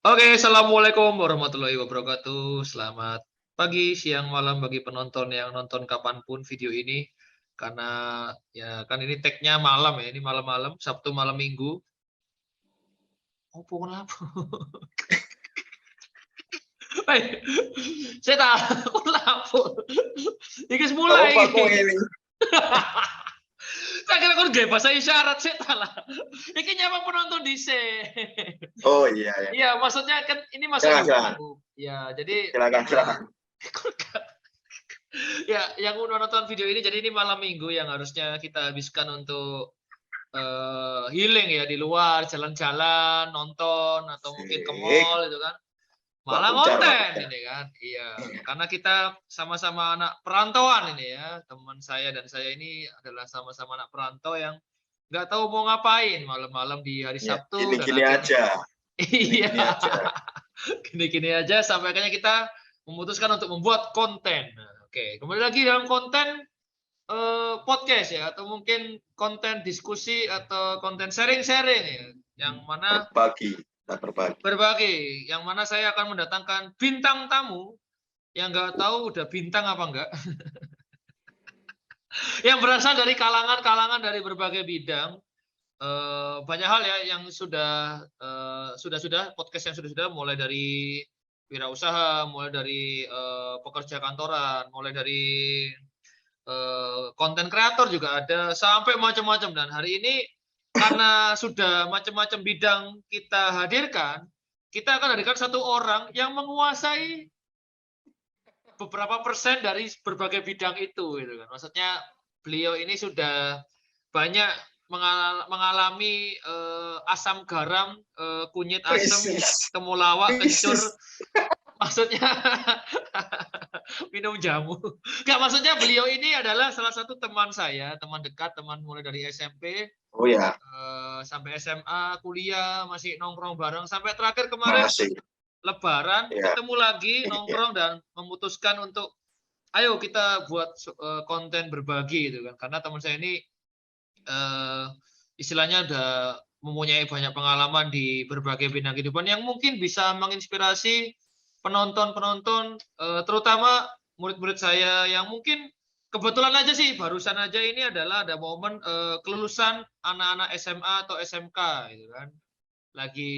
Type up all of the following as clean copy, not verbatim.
Oke, assalamualaikum warahmatullahi wabarakatuh. Selamat pagi, siang, malam bagi penonton yang nonton kapanpun video ini. Karena ya kan ini tag-nya malam ya, ini malam-malam, Sabtu malam Minggu. Opo kenapa? Hei, saya tahu kenapa. Iki wis Apa mulai Pak kok iki. ngene? Saya kira kon gawe bahasa isyarat sih lah. Iki nyapa penonton dhisik. Oh iya ya. Iya, maksudnya kan ini masa Silakan silakan. YouTube. Ya, jadi Silakan ya silakan. ya, yang udah nonton video ini, jadi ini malam minggu yang harusnya kita habiskan untuk healing ya di luar, jalan-jalan, nonton atau mungkin ke Sik. mall itu kan. Pak Malah Kuncar Pak konten Kuncar. ini kan. Iya, karena kita sama-sama anak perantauan ini ya. Teman saya dan saya ini adalah sama-sama anak perantau yang nggak tahu mau ngapain malam-malam di hari Ya, Sabtu dan gini-gini akhirnya aja. iya. Gini-gini aja. Gini-gini aja sampai akhirnya kita memutuskan untuk membuat konten. Nah, oke, kembali lagi dalam konten podcast ya atau mungkin konten diskusi atau konten sharing-sharing ya, yang mana Berbagi, kita berbagi. berbagi, yang mana saya akan mendatangkan bintang tamu yang nggak tahu udah bintang apa enggak, yang berasal dari kalangan-kalangan dari berbagai bidang. Banyak hal ya yang sudah podcast yang sudah mulai dari wirausaha, mulai dari pekerja kantoran, mulai dari konten kreator juga ada, sampai macam-macam. Dan hari ini karena sudah macam-macam bidang kita hadirkan, kita akan hadirkan satu orang yang menguasai beberapa persen dari berbagai bidang itu, gitu kan. Maksudnya beliau ini sudah banyak mengalami asam garam, kunyit asam, Krisis. temulawak, kencur, Krisis. maksudnya minum jamu. Enggak, maksudnya beliau ini adalah salah satu teman saya, teman dekat, teman mulai dari SMP, Oh ya, sampai SMA, kuliah, masih nongkrong bareng, sampai terakhir kemarin masih. lebaran, Ya. ketemu lagi, Iya. nongkrong dan memutuskan untuk, "Ayo kita buat konten berbagi," gitu kan. Karena teman saya ini, eee, istilahnya udah mempunyai banyak pengalaman di berbagai bidang kehidupan yang mungkin bisa menginspirasi penonton-penonton, terutama murid-murid saya yang mungkin kebetulan aja sih barusan aja ini adalah ada momen, kelulusan anak-anak SMA atau SMK gitu kan. Lagi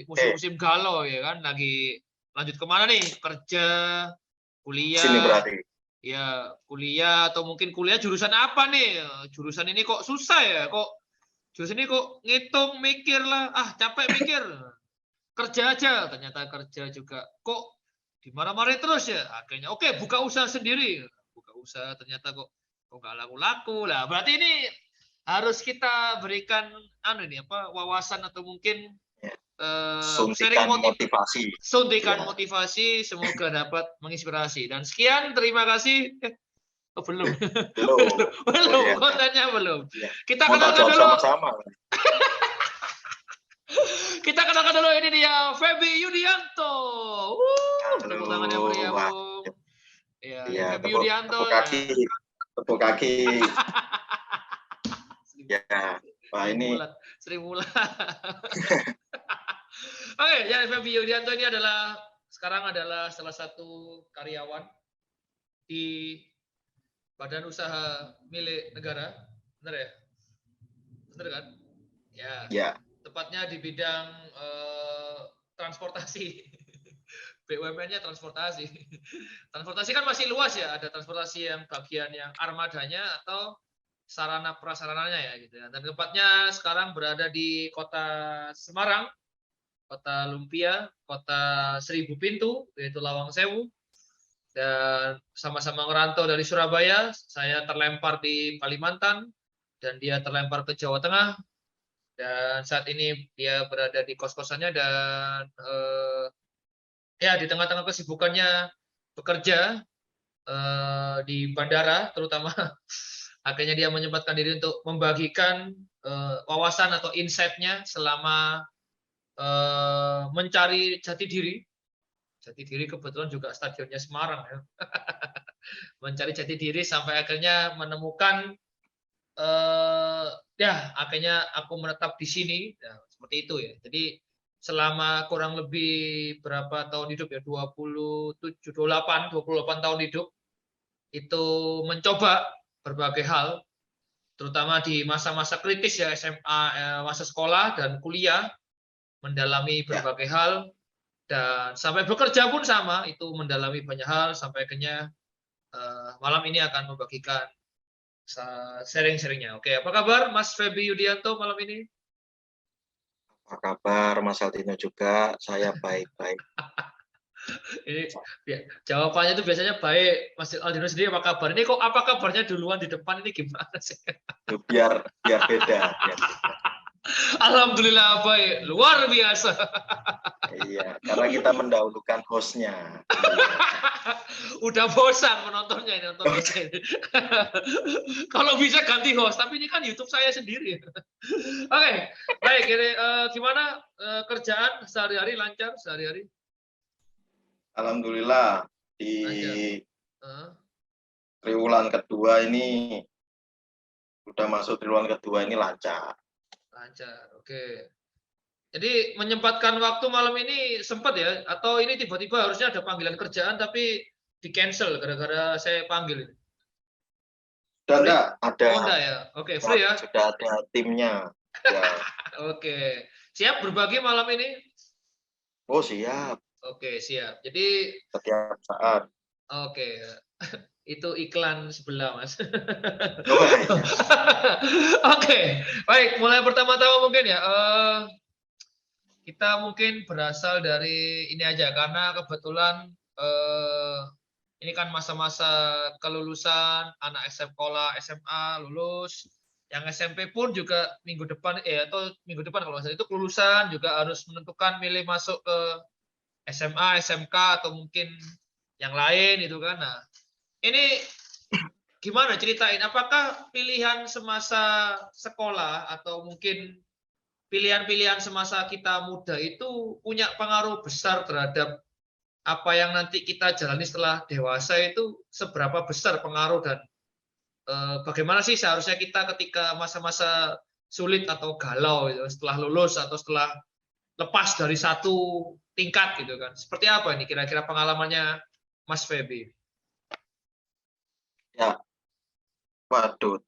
Oke, musim-musim galau ya kan, lagi lanjut kemana nih, kerja, sini kuliah, berarti. ya kuliah atau mungkin kuliah jurusan apa nih, jurusan ini kok susah ya, kok jurusan ini kok ngitung, mikir lah, ah capek mikir. Kerja aja, ternyata kerja juga. Kok dimarah-marahin terus ya? Akhirnya oke buka usaha sendiri. Buka usaha ternyata kok nggak laku-laku. Lah berarti ini harus kita berikan anu ini apa wawasan atau mungkin Ya. sharing Suntikan motivasi. suntikan Ya. motivasi, semoga dapat menginspirasi. Dan sekian, terima kasih. Oh, belum. belum, Belum. Oh belum, ya. kontennya belum. Ya. Kita Mau tak kenalkan jawab dulu. sama-sama. Kita kenalkan dulu, ini dia Feby Yudianto. Tepuk tangan yang Halo. meriah, Wah, Bung. Ya, iya, Feby tepuk Yudianto tepuk ya. kaki. Tepuk kaki. Ya. Wah, Sri ini Mulat, Sri Mulat. Oke, ya Feby Yudianto ini adalah sekarang adalah salah satu karyawan di badan usaha milik negara. Benar ya? Benar kan? Ya, ya. tepatnya di bidang transportasi. BUMN-nya transportasi. Transportasi kan masih luas ya, ada transportasi yang bagian yang armadanya atau sarana prasarananya ya gitu ya. Dan tempatnya sekarang berada di Kota Semarang, Kota Lumpia, Kota Seribu Pintu, yaitu Lawang Sewu. Dan sama-sama ngerantau dari Surabaya, saya terlempar di Kalimantan dan dia terlempar ke Jawa Tengah. Dan saat ini dia berada di kos-kosannya dan ya di tengah-tengah kesibukannya bekerja di bandara terutama akhirnya dia menyempatkan diri untuk membagikan wawasan atau insight-nya selama mencari jati diri. Jati diri kebetulan juga stadionnya Semarang ya. Mencari jati diri sampai akhirnya menemukan ya akhirnya aku menetap di sini ya, seperti itu ya. Jadi selama kurang lebih berapa tahun hidup ya, 27, 28 tahun hidup, itu mencoba berbagai hal, terutama di masa-masa kritis ya, SMA, masa sekolah dan kuliah, mendalami Ya. berbagai hal, dan sampai bekerja pun sama, itu mendalami banyak hal, sampai akhirnya malam ini akan membagikan sharing-sharingnya. Oke, apa kabar Mas Feby Yudianto malam ini? Apa kabar Mas Aldino juga? Saya baik-baik. Ini jawabannya itu biasanya baik. Mas Aldino sendiri apa kabar? Ini kok apa kabarnya duluan di depan, ini gimana sih? Biar beda. Alhamdulillah baik, luar biasa. Iya, karena kita mendahulukan hostnya. Iya. Udah bosan menontonnya ini, nonton kita ini. Kalau bisa ganti host, tapi ini kan YouTube saya sendiri. Oke, baik. Ini gimana kerjaan sehari-hari, lancar sehari-hari? Alhamdulillah di Lancar. triwulan kedua ini udah masuk triwulan kedua ini lancar. Lancar, oke. Jadi menyempatkan waktu malam ini sempat ya? Atau ini tiba-tiba harusnya ada panggilan kerjaan tapi di cancel gara-gara saya panggil? Sudah enggak ada. Oh enggak ya? Oke, free ya? Sudah ada timnya. Ya. Oke. Siap berbagi malam ini? Oh siap. Oke, siap. Jadi, Setiap saat. oke. Itu iklan sebelah, Mas. Oh, iya. Oke, baik. Mulai pertama-tama mungkin ya. Kita mungkin berasal dari ini aja karena kebetulan ini kan masa-masa kelulusan anak sekolah SMA lulus, yang SMP pun juga minggu depan atau minggu depan kalau nggak salah itu kelulusan juga harus menentukan milih masuk ke SMA, SMK atau mungkin yang lain itu kan. Nah, ini gimana ceritain? Apakah pilihan semasa sekolah atau mungkin pilihan-pilihan semasa kita muda itu punya pengaruh besar terhadap apa yang nanti kita jalani setelah dewasa, itu seberapa besar pengaruh dan bagaimana sih seharusnya kita ketika masa-masa sulit atau galau gitu, setelah lulus atau setelah lepas dari satu tingkat gitu kan. Seperti apa ini kira-kira pengalamannya Mas Feby? Ya, waduh,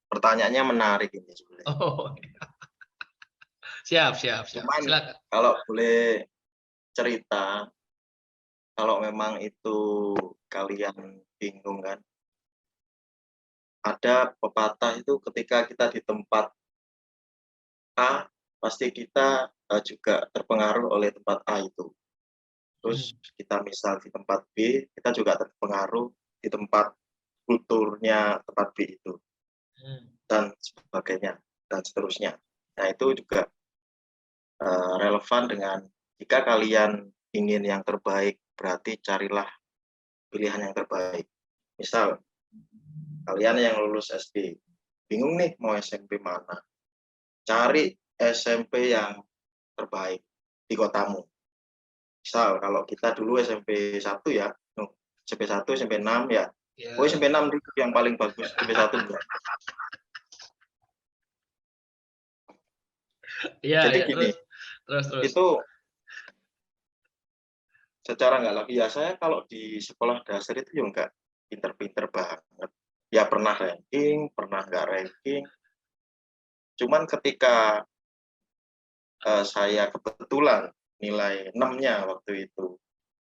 pertanyaannya menarik ini sebenarnya. Oh, siap. Cuman Silakan. kalau boleh cerita, kalau memang itu kalian bingung kan, ada pepatah itu ketika kita di tempat A, pasti kita juga terpengaruh oleh tempat A itu. Terus kita misal di tempat B, kita juga terpengaruh di tempat kulturnya tempat B itu. Dan sebagainya, dan seterusnya. Nah, itu juga relevan dengan jika kalian ingin yang terbaik, berarti carilah pilihan yang terbaik. Misal, kalian yang lulus SD, bingung nih mau SMP mana. Cari SMP yang terbaik di kotamu. Misal, kalau kita dulu SMP 1 ya, SMP 1, SMP 6 ya. Oh, SMP 6 dulu yang paling bagus, SMP 1 enggak. Jadi gini, terus. itu secara nggak lagi ya, saya kalau di sekolah dasar itu juga nggak pinter-pinter banget. Ya pernah ranking, pernah nggak ranking. Cuman ketika saya kebetulan nilai 6-nya waktu itu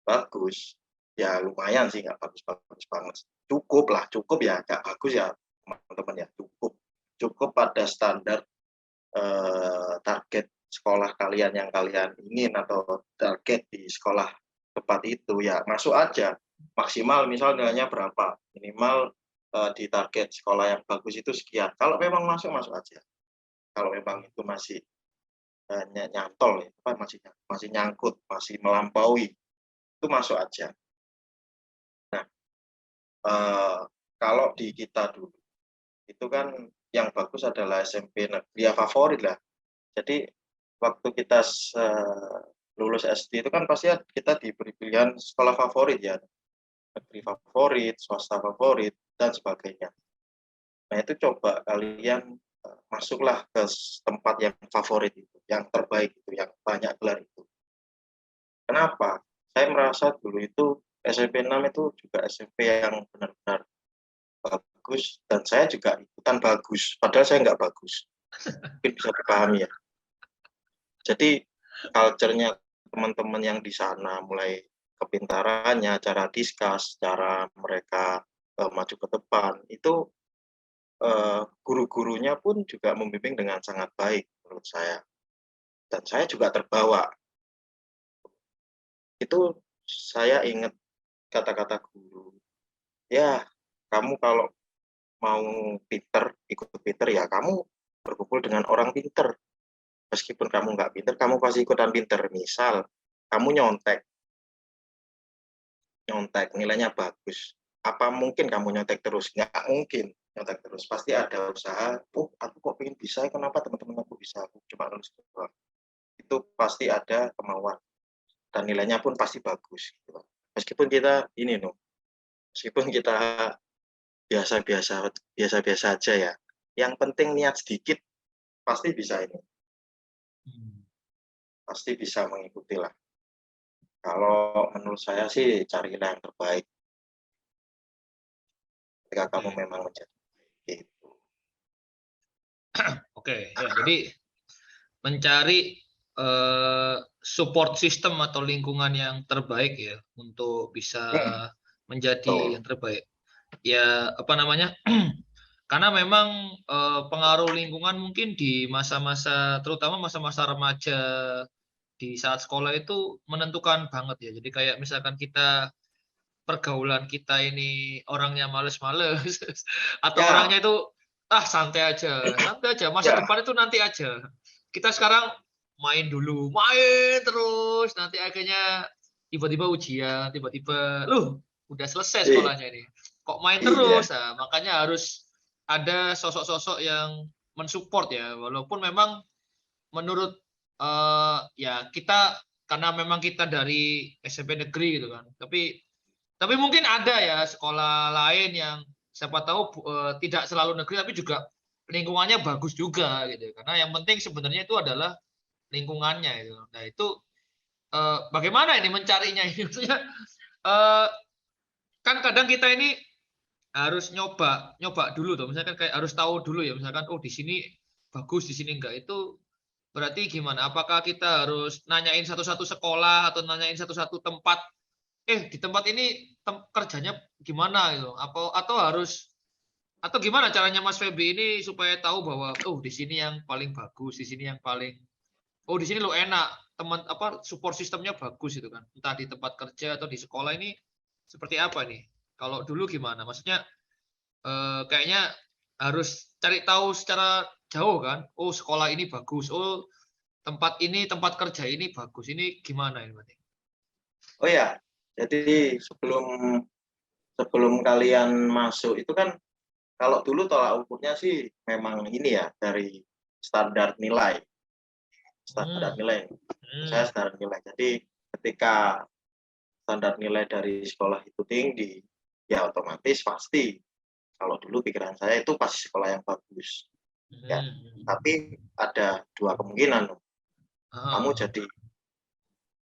bagus, ya lumayan sih, nggak bagus-bagus banget. Cukup ya, nggak bagus ya teman-teman ya, cukup pada standar target sekolah kalian yang kalian ingin atau target di sekolah tempat itu, ya masuk aja. Maksimal misal nilainya berapa, minimal di target sekolah yang bagus itu sekian. Kalau memang masuk aja. Kalau memang itu masih nyantol ya, masih nyangkut, masih melampaui, itu masuk aja. Nah, kalau di kita dulu itu kan yang bagus adalah SMP negeri, ya favorit lah. Jadi waktu kita lulus SD itu kan pasti kita diberi pilihan sekolah favorit ya, negeri favorit, swasta favorit, dan sebagainya. Nah, itu coba kalian masuklah ke tempat yang favorit itu, yang terbaik itu, yang banyak gelar itu. Kenapa? Saya merasa dulu itu SMP 6 itu juga SMP yang benar-benar bagus, dan saya juga ikutan bagus, padahal saya nggak bagus. Mungkin bisa dipahami ya. Jadi culture-nya teman-teman yang di sana, mulai kepintarannya, cara diskus, cara mereka maju ke depan, itu guru-gurunya pun juga membimbing dengan sangat baik menurut saya. Dan saya juga terbawa. Itu saya ingat kata-kata guru, ya kamu kalau mau pinter, ikut pinter, ya kamu berkumpul dengan orang pinter. Meskipun kamu nggak pinter, kamu pasti ikutan pinter. Misal, kamu nyontek, nilainya bagus. Apa mungkin kamu nyontek terus? Nggak mungkin nyontek terus. Pasti ada usaha, oh aku kok pengen bisa, kenapa teman-teman aku bisa? Aku cuma lulus doang. Itu pasti ada kemauan. Dan nilainya pun pasti bagus. Gitu. Meskipun kita, meskipun kita biasa-biasa aja ya. Yang penting niat sedikit, pasti bisa ini. Pasti bisa mengikuti lah. Kalau menurut saya sih carilah yang terbaik. Ketika kamu memang menjadi itu. Oke, ya jadi mencari support system atau lingkungan yang terbaik ya untuk bisa menjadi yang terbaik. Ya apa namanya? Karena memang pengaruh lingkungan mungkin di masa-masa, terutama masa-masa remaja di saat sekolah itu menentukan banget ya. Jadi kayak misalkan kita pergaulan kita ini orangnya males-males atau Ya, orangnya itu santai aja, masa ya, depan itu nanti aja. Kita sekarang main dulu, main terus, nanti akhirnya tiba-tiba ujian, tiba-tiba, udah selesai sekolahnya ini. Kok main iya, terus? Nah, makanya harus ada sosok-sosok yang mensupport ya, walaupun memang menurut ya kita karena memang kita dari SMP negeri gitu kan. Tapi mungkin ada ya sekolah lain yang siapa tahu tidak selalu negeri tapi juga lingkungannya bagus juga gitu. Karena yang penting sebenarnya itu adalah lingkungannya itu. Nah, itu bagaimana ini mencarinya ini? Maksudnya kan kadang kita ini harus nyoba dulu tuh. Misalkan kayak harus tahu dulu ya, misalkan oh di sini bagus, di sini enggak. Itu berarti gimana? Apakah kita harus nanyain satu-satu sekolah atau nanyain satu-satu tempat? Di tempat ini kerjanya gimana gitu? Atau harus atau gimana caranya Mas Feby ini supaya tahu bahwa di sini yang paling bagus, di sini yang paling di sini lo enak, teman apa support sistemnya bagus itu kan. Entah di tempat kerja atau di sekolah ini seperti apa nih? Kalau dulu gimana? Maksudnya kayaknya harus cari tahu secara jauh kan. Oh, sekolah ini bagus. Oh, tempat kerja ini bagus. Ini gimana ini berarti? oh ya. Jadi sebelum kalian masuk itu kan, kalau dulu tolak ukurnya sih memang ini ya, dari standar nilai. Standar nilai. Saya standar nilai. Jadi ketika standar nilai dari sekolah itu tinggi, ya otomatis pasti, kalau dulu pikiran saya itu pasti sekolah yang bagus. Ya, tapi ada dua kemungkinan. Kamu jadi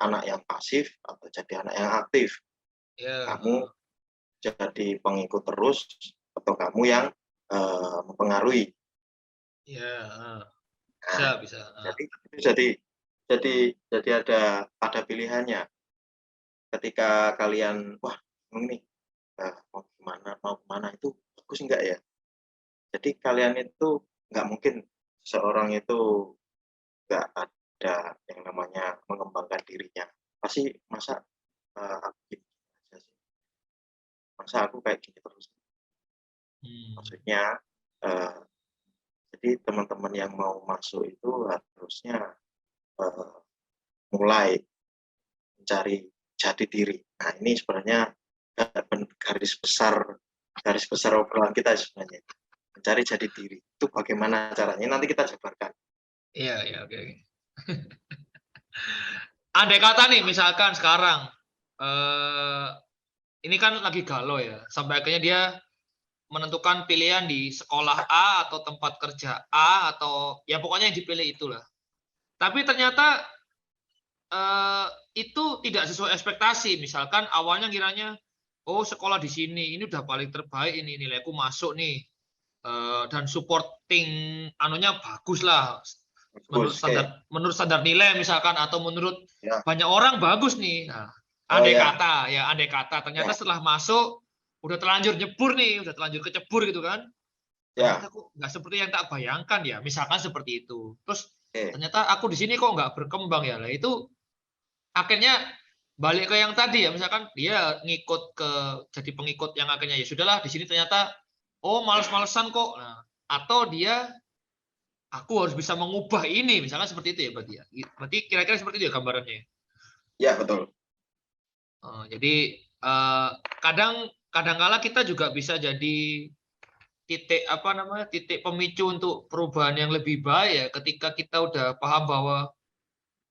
anak yang pasif atau jadi anak yang aktif. Kamu jadi pengikut terus atau kamu yang mempengaruhi. Ya, Nah, bisa. jadi ada pilihannya. Ketika kalian ini mau kemana itu bagus enggak ya? Jadi kalian itu nggak mungkin seorang itu nggak ada yang namanya mengembangkan dirinya. Pasti masa aku gini aja sih. Masa aku kayak gini terus. Maksudnya jadi teman-teman yang mau masuk itu harusnya mulai mencari jati diri. Nah, ini sebenarnya garis besar obrolan kita sebenarnya. Mencari jati diri. Itu bagaimana caranya? Nanti kita jabarkan. Iya, oke. Andai kata nih misalkan sekarang ini kan lagi galau ya, sampai akhirnya dia menentukan pilihan di sekolah A atau tempat kerja A atau ya pokoknya yang dipilih itulah. Tapi ternyata itu tidak sesuai ekspektasi. Misalkan awalnya kiranya, oh sekolah di sini, ini udah paling terbaik ini nilaiku masuk nih, dan supporting anunya bagus lah Bagus, oke. menurut standar nilai misalkan atau menurut Ya. banyak orang bagus nih. Nah, Oh ya, andai kata ternyata ya, setelah masuk udah terlanjur nyebur nih, udah terlanjur kecebur gitu kan. ya, Ternyata kok nggak seperti yang tak bayangkan ya, misalkan seperti itu. Terus oke. ternyata aku di sini kok nggak berkembang ya. Lah itu akhirnya balik ke yang tadi ya, misalkan dia ngikut ke jadi pengikut yang akhirnya ya sudahlah di sini ternyata oh males-malesan kok. Nah, atau dia aku harus bisa mengubah ini, misalkan seperti itu ya berarti ya. Berarti kira-kira seperti itu ya gambarannya. Ya? Ya, betul. Jadi kadang kadangkala kita juga bisa jadi titik apa namanya titik pemicu untuk perubahan yang lebih baik ya ketika kita udah paham bahwa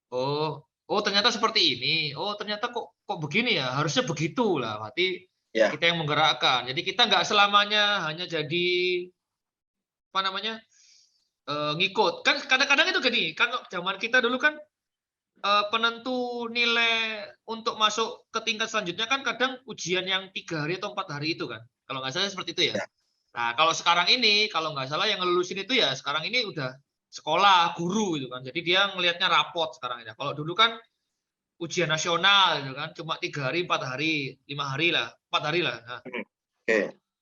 oh oh ternyata seperti ini, oh ternyata kok begini ya, harusnya begitu lah, berarti Ya, kita yang menggerakkan. Jadi kita nggak selamanya hanya jadi apa namanya ngikut. Kan kadang-kadang itu gini, kan zaman kita dulu kan penentu nilai untuk masuk ke tingkat selanjutnya kan kadang ujian yang 3 hari atau 4 hari itu kan, kalau nggak salah seperti itu ya. ya, Nah kalau sekarang ini kalau nggak salah yang ngelulusin itu ya sekarang ini udah sekolah guru gitu kan, jadi dia ngelihatnya rapot sekarang ini. Kalau dulu kan ujian nasional gitu kan cuma 3 hari 4 hari 5 hari lah 4 hari lah. Nah, hmm, oke.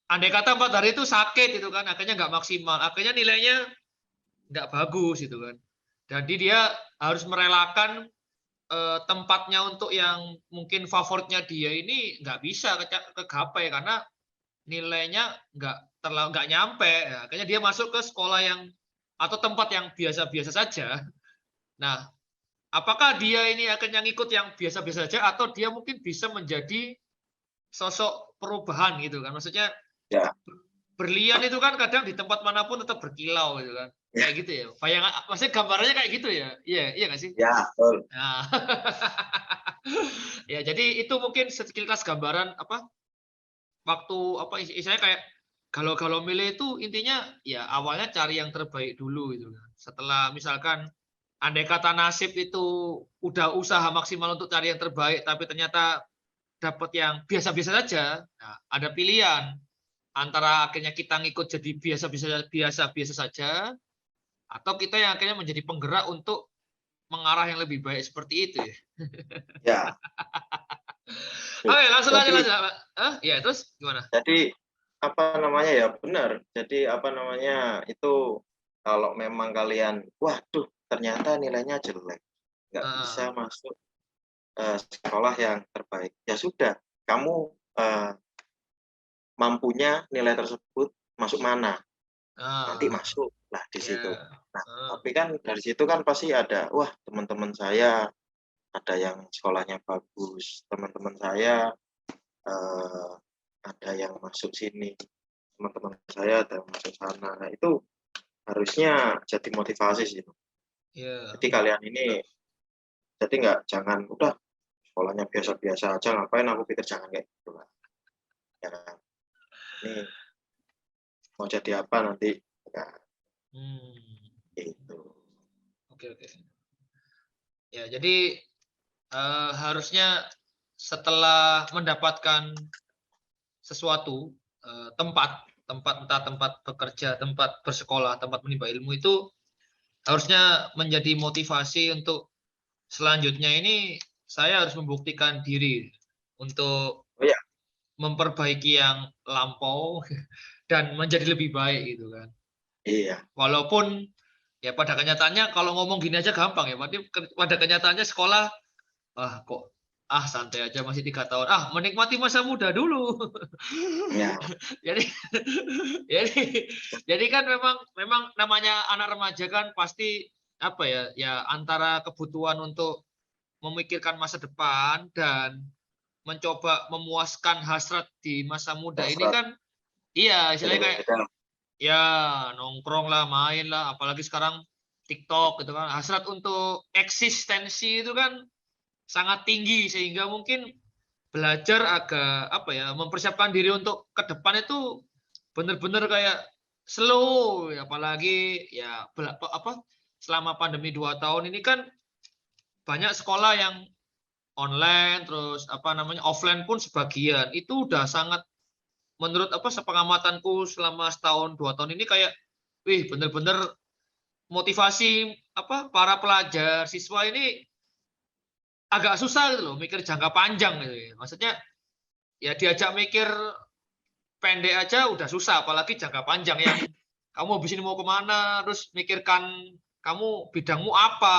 andai kata 4 hari itu sakit itu kan akhirnya nggak maksimal, akhirnya nilainya nggak bagus gitu kan. Jadi dia harus merelakan tempatnya untuk yang mungkin favoritnya dia ini nggak bisa kegapai karena nilainya nggak nyampe. Ya, akhirnya dia masuk ke sekolah yang atau tempat yang biasa-biasa saja. Nah, apakah dia ini akhirnya ngikut yang biasa-biasa saja atau dia mungkin bisa menjadi sosok perubahan gitu kan? Maksudnya Ya, berlian itu kan kadang di tempat manapun tetap berkilau gitu kan. ya, Kayak gitu ya. Bayangan maksudnya gambarannya kayak gitu ya. Iya, iya nggak sih? ya, betul. Nah. Ya, jadi itu mungkin sekilas gambaran apa waktu apa istilahnya kayak kalau milih itu intinya ya awalnya cari yang terbaik dulu gitu kan. Setelah misalkan andai kata nasib itu udah usaha maksimal untuk cari yang terbaik tapi ternyata dapat yang biasa-biasa saja. Nah, ada pilihan antara akhirnya kita ngikut jadi biasa-biasa saja atau kita yang akhirnya menjadi penggerak untuk mengarah yang lebih baik seperti itu ya. Ya. Oke, langsung aja Jadi, lanjut. Ya, terus gimana? jadi apa namanya ya benar. Jadi apa namanya itu kalau memang kalian, waduh, ternyata nilainya jelek, nggak Heeh. bisa masuk sekolah yang terbaik. Ya sudah, kamu mampunya nilai tersebut masuk mana? Nanti Ah, masuk lah di situ. ya. Nah, Heeh. tapi kan dari situ kan pasti ada, wah teman-teman saya ada yang sekolahnya bagus, teman-teman saya eh, ada yang masuk sini, teman-teman saya ada yang masuk sana. Nah, itu harusnya jadi motivasi sih. Iya. Jadi kalian ini, jadi nggak jangan udah sekolahnya biasa-biasa aja, ngapain aku pikir jangan kayak gitu lah. Ya kan? Ini mau jadi apa nanti? Ya, Hmm. itu. Oke, oke. Ya, jadi harusnya setelah mendapatkan sesuatu tempat, entah tempat bekerja, tempat bersekolah, tempat menimba ilmu itu harusnya menjadi motivasi untuk selanjutnya ini saya harus membuktikan diri untuk Oh ya, memperbaiki yang lampau dan menjadi lebih baik gitu kan. iya, Walaupun ya pada kenyataannya kalau ngomong gini aja gampang ya, berarti pada kenyataannya sekolah kok santai aja masih 3 tahun, menikmati masa muda dulu. ya, Jadi jadi jadi kan memang namanya anak remaja kan pasti apa ya ya antara kebutuhan untuk memikirkan masa depan dan mencoba memuaskan hasrat di masa muda ini hasrat kan iya istilahnya kayak beda-beda. ya nongkrong lah, main lah, apalagi sekarang TikTok gitu kan. Hasrat untuk eksistensi itu kan sangat tinggi sehingga mungkin belajar agak apa ya, mempersiapkan diri untuk ke depan itu bener-bener kayak slow, apalagi ya selama pandemi 2 tahun ini kan banyak sekolah yang online, terus offline pun sebagian. Itu udah sangat, menurut sepengamatanku selama setahun 2 tahun ini kayak, wih bener-bener motivasi para pelajar siswa ini agak susah gitu loh, mikir jangka panjang gitu ya. Maksudnya ya diajak mikir pendek aja udah susah, apalagi jangka panjang yang kamu habis ini mau kemana, terus mikirkan kamu bidangmu apa.